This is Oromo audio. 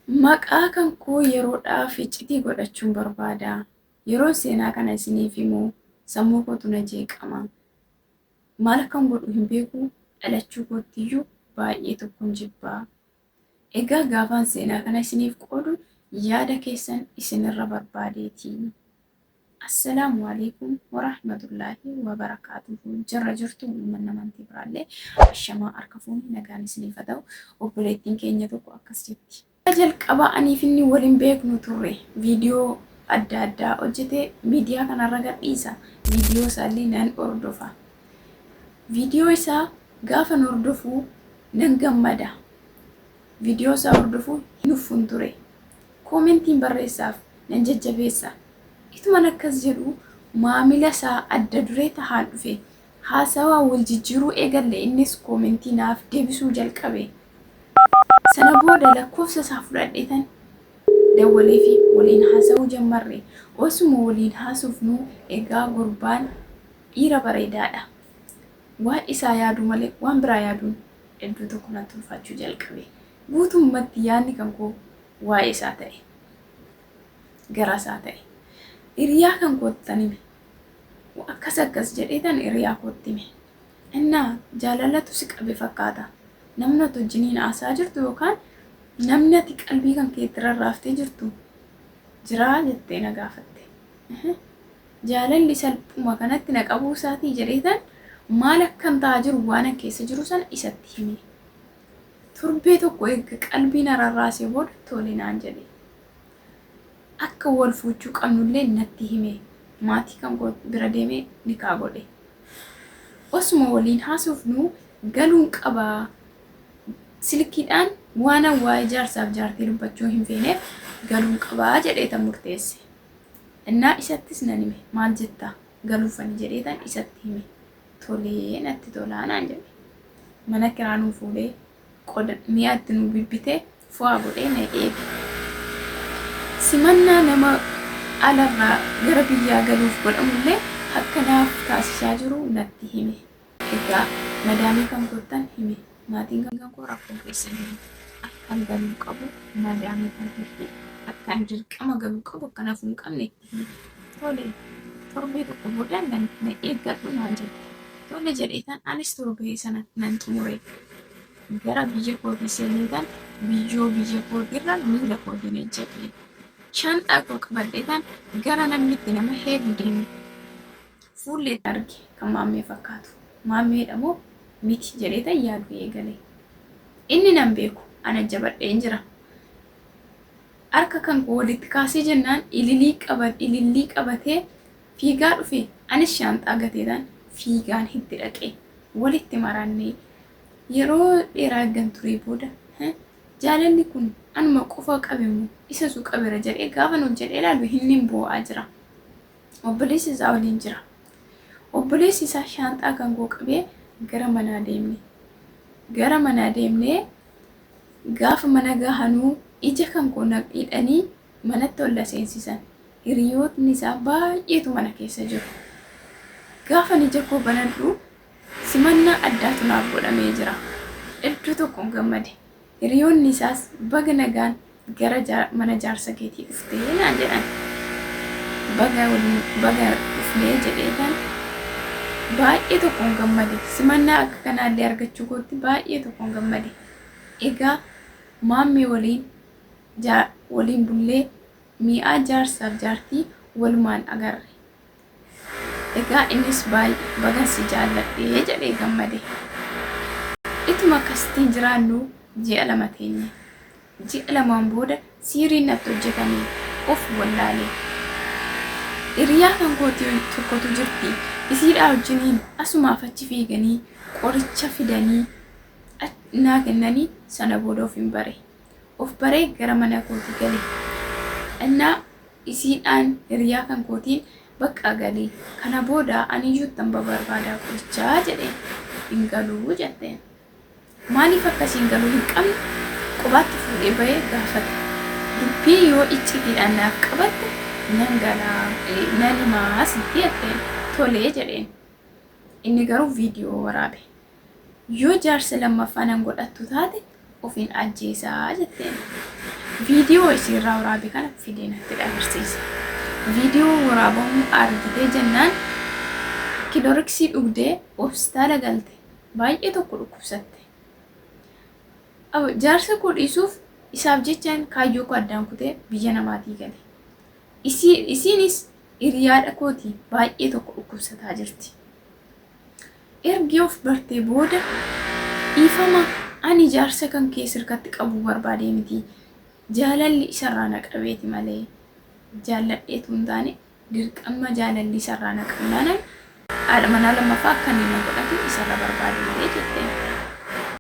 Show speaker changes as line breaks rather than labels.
Maqaa kan koo yeroodhaaf iccitii godhachuun barbaada. Yeroo seenaa kana isiniif himu sammuu kootu na jeeqama. Maal akkan godhu hin beeku, dhalachuu koottiyyuu baay'ee tokkon jibbaa. Egaa gaafaan seenaa kana isiniif qoodu yaada keessan isinirra barbaadeeti. Assalaamu alaikum warahmatullaahi wabarakaatuhu. Jarra jirtu uummanni amantii biraallee ashamaa harka fuuni nagaan isiniif haa ta'u. Obboleettiin keenya tokko akkas jetti. Jalqaba aniif inni waliin beeknu turre viidiyoo adda addaa hojjete miidiyaa kanarra gadhiisa. Viidiyoo isaallee nan hordofa. Viidiyoo isaa gaafa hordofu nan gammada. Viidiyoo isaa hordofu hin uffun ture. Koomentiin barreessaaf nan jajjabeessa. Ituman akkas jedhu maamila isaa adda duree tahaan dhufe. Haasawaa wal jijjiiruu eegalle innis koomentii naaf deebisuu jalqabe. Sana booda lakkoofsa isaa fudhadheetan dawwalee fi waliin haasa'uu jalqabne. Osuma waliin haasofnu egaa gurbaan dhiira bareedaadha. Waan isaa yaadu malee waan biraa yaaduun iddoo tokko natti ulfaachuu jalqabe. Guutummaatti yaadni kan koo waa'ee isaa ta'e. Gara isaa ta'e. Hiriyaa kan kootti hime. Akkas jedheetan hiriyaa kootti hime. Innaa jaalalatu si qabe fakkaata. Namni ati wajjiniin haasaa jirtu yookaan namni ati qalbii kan keetti rarraaftee jirtu jiraa jettee na gaafatte. Jaalalli salphuma kanatti na qabuu isaatii jedheetan maal akkam ta'aa jiru waan keessa jiru sana isatti hime. Torbee tokko eegga qalbii na rarraasee booda tole naan jedhe. Akka wal fuuchuu qabnullee natti hime. Maatii kan bira deemee nikaa godhe. Osuma waliin haasofnu galuun qabaa. Silkiidhaan waan waa'ee jaarsaaf jaartii dubbachuu hin feeneef galuun qabaa jedheetan murteesse. Innaa isattis nan hime. Maal jettaa galuufani jedheetan isatti hime. Tolee natti tolaa naan jedhe. Mana kiraa nuu fuudhee mi'a itti nuu bibbitee fo'aa godhee na eege. Simannaa nama alarraa gara biyyaa galuuf godhamullee akkanaaf taasisaa jiru natti hime. Egaa madaamii kan kottan hime. Maatiin kan koo rakkoo keessan akkan galuu qabu madaamii kan hime. Akkan dirqama galuu qabu akkanaaf hin qabne itti hime. Tole torbee tokko boodaan na eeggadhu naan jedhe. Tole jedheetan anis torbee sana nan xumure. Gara biyya kootii seeneetan biyya kootiirra miila kootiin ejjete. Shanxaa koo qabadheetan gara namni itti nama heedu deeme. Fuullee arge kan maammee fakkaatu. Maammeedha moo miti jedheetan yaadu eegale. Inni nan beeku ana jabadheen jira. Harka kan koo walitti kaasee jennaan ilillii qabatee fiigaa dhufe. Anis shanxaa gateetan fiigaan itti dhaqe. Walitti marannee yeroo dheeraa eeggan ture booda jaalalli kun anuma qofa qabeemu isa su qabera jedhee gaafa nuun jedhee ilaalu inni boo'aa jira. Obboleessi isaa waliin jira. Obboleessi isaa shanxaa kan koo qabee gara manaa deemne. Gara manaa deemnee gaafa mana gahanuu ija kan koo hidhanii manatti ol seensisan. Hiriyootni isaa baay'eetu mana keessa jiru. Gaafa ija koo banadhu simannaa addaatu naaf godhamee jira. Iddoo tokkoon gammade. Hiriyoonni isaas baga nagaan gara mana jaarsa keetii dhuftee naan jedhan. Baga dhufnee jedheetan baay'ee tokkoon gammade. Simannaa akka kanaallee argachuu kootti baay'ee tokkoon gammade. Egaa maammee waliin bullee mi'aa jaarsaaf jaartii walumaan agarre. Egaa innis baga si jaalladhee jedhee gammade. Ituma akkasitiin jiraannu ji'a lama teenye. Ji'a lamaan booda siiriin natti hojjetamee of wallaalee. Hiriyaa kan kootii tokkotu jirti. Isiidhaa wajjiniin asumaaf achi fiiganii qoricha fidanii naa kennanii sana booda of hin bare. Of baree gara mana kootii gale. Innaa isiidhaan hiriyaa kan kootiin bakka galee. Kana booda aniyyuu tamba barbaadaa qorichaa jedheen hin galuu jetteen. Maaliif akkasiin galuu hin qabne qubaatti fuudhee bahee gaafate. Dubbii yoo iccitiidhaan naaf qabatte nan galaa nan himaa sitti jetteen. Tolee jedheen. Inni garuu viidiyoo waraabe. Yoo jaarsa lammaffaa nan godhattu taate ofiin ajjeesaa jetteen. viidiyoo isirraa waraabe kana fidee natti agarsiisa. Viidiyoo waraabamu argitee jennaan kiloriksii dhugdee hospitaala galte baay'ee tokko dhukkubsatte. Jaarsa koo dhiisuuf isaaf jechaan kaayyoo koo addaan kutee biyya namaatii gale. Isiinis hiriyaadha kooti baay'ee tokko dhukkubsataa jirti. Ergi of bartee booda dhiifama ani jaarsa kan kee sirkatti qabu barbaadee miti. Jaalalli isarraa na qabeeti malee jaaladheetu hin taane dirqama jaalalli isarraa na qabnaan haadha manaa lammaffaa akka inni na godhate isarra barbaade malee jettee.